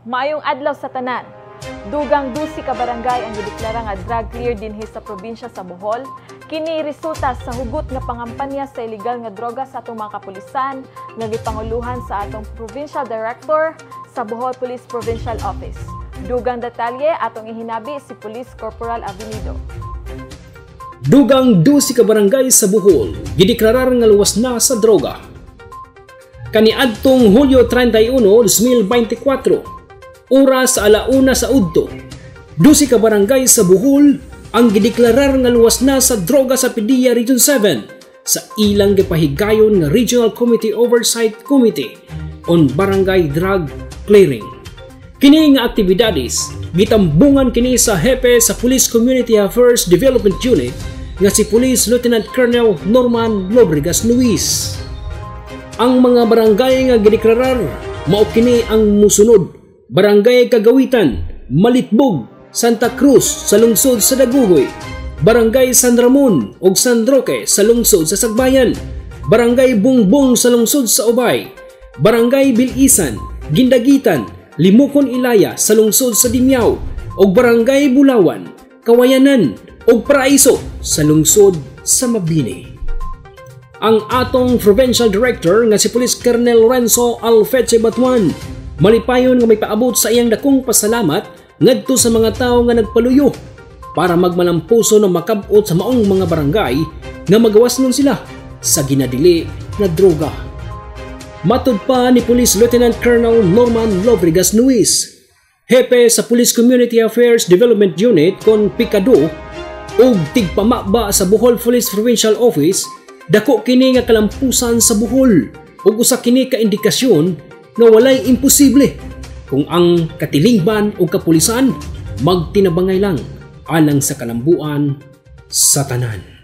Maayong adlaw sa tanan. Dugang 12 ka barangay ang gideklara nga drug clear dinhi sa probinsya sa Bohol. Kini resulta sa hugot nga pangampanya sa illegal nga droga sa atong mga kapulisan nga gipanguluhan sa atong Provincial Director sa Bohol Police Provincial Office. Dugang detalye atong ihinabi si Police Corporal Avenido. Dugang 12 ka barangay sa Bohol gideklarar nga luwas na sa droga. Kaniadtong Hulyo 31, 2024, oras sa 1:00 sa udto, 12 ka barangay sa Bohol ang gideklarar nga luwas na sa droga sa PDEA Region 7 sa ilang gipahigayon nga Regional Committee Oversight Committee on Barangay Drug Clearing. Kini nga aktibidades gitambungan kini sa hepe sa Police Community Affairs Development Unit nga si Police Lieutenant Colonel Norman Lobregas Luis. Ang mga barangay nga gideklarar mao kini ang musunod: Barangay Kagawitan, Malitbog, Santa Cruz sa lungsod sa Daguhoy, Barangay San Ramon ug San Roque sa lungsod sa Sagbayan, Barangay Bungbong sa lungsod sa Ubay, Barangay Bilisan, Gindagitan, Limukon Ilaya sa lungsod sa Dimyao ug Barangay Bulawan, Kawayanan ug Paraiso sa lungsod sa Mabini. Ang atong Provincial Director nga si Police Colonel Renzo Alfeche Batuan malipayon nga may paabot sa iyang dakong pasalamat ngadto sa mga tao nga nagpaluyo para magmalampuso ng makabot sa maong mga barangay nga magawas nun sila sa ginadili na droga. Matud pa ni Police Lieutenant Colonel Norman Lobregas Luis, hepe sa Police Community Affairs Development Unit kon Pikado ug tigpamakba sa Bohol Police Provincial Office, dako kini nga kalampusan sa Bohol ug usa kini ka indikasyon nga walay imposible kung ang katilingban o kapulisan magtinabangay lang alang sa kalambuan sa tanan.